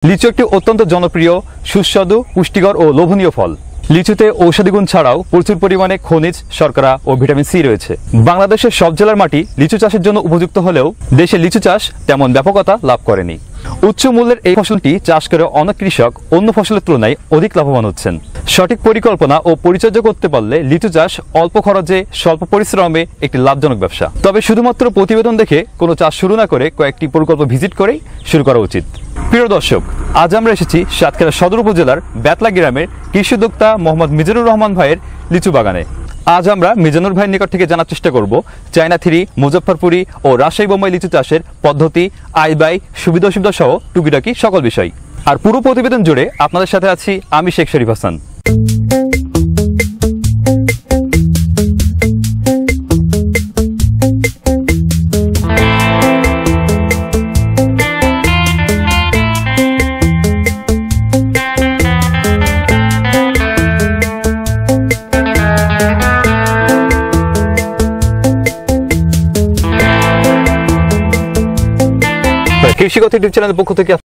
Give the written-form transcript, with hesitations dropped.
লিচু একটি অত্যন্ত জনপ্রিয়, সুস্বাদু, পুষ্টিকর ও লোভনীয় ফল। লিচুতে ঔষধি গুণ ছাড়াও প্রচুর পরিমাণে খনিজ, শর্করা ও ভিটামিন সি রয়েছে। বাংলাদেশের সব জেলার মাটি লিচু চাষের জন্য উপযুক্ত হলেও দেশে লিচু চাষ তেমন ব্যাপকতা লাভ করেনি। উচ্চ মূল্যের এই ফসলটি চাষ করে অনেক কৃষক অন্য ফসলের তুলনায় অধিক লাভবান হচ্ছেন। সঠিক পরিকল্পনা ও পরিচর্যা করতে পারলে লিচু চাষ অল্প খরচে, স্বল্প পরিশ্রমে একটি লাভজনক ব্যবসা। তবে শুধুমাত্র প্রতিবেদন দেখে কোনো চাষ শুরু না করে কয়েকটি প্রকল্প ভিজিট করেই শুরু করা উচিত। প্রিয় দর্শক, আজ আমরা এসেছি সাতক্ষীরা সদর উপজেলার বেতলা গ্রামের কৃষি উদ্যোক্তা মোহাম্মদ মিজানুর রহমান ভাইয়ের লিচু বাগানে। আজ আমরা মিজানুর ভাইয়ের নিকট থেকে জানার চেষ্টা করব চায়না থ্রি, মুজফ্ফরপুরি ও রাজশাহী বোম্বাই লিচু চাষের পদ্ধতি, আয় ব্যয়, সুবিধা অসুবিধা সহ টুকিটাকি সকল বিষয়। আর পুরো প্রতিবেদন জুড়ে আপনাদের সাথে আছি আমি শেখ শরীফ হাসান। কৃষিগত ইউটিউব চ্যানেলের পক্ষ থেকে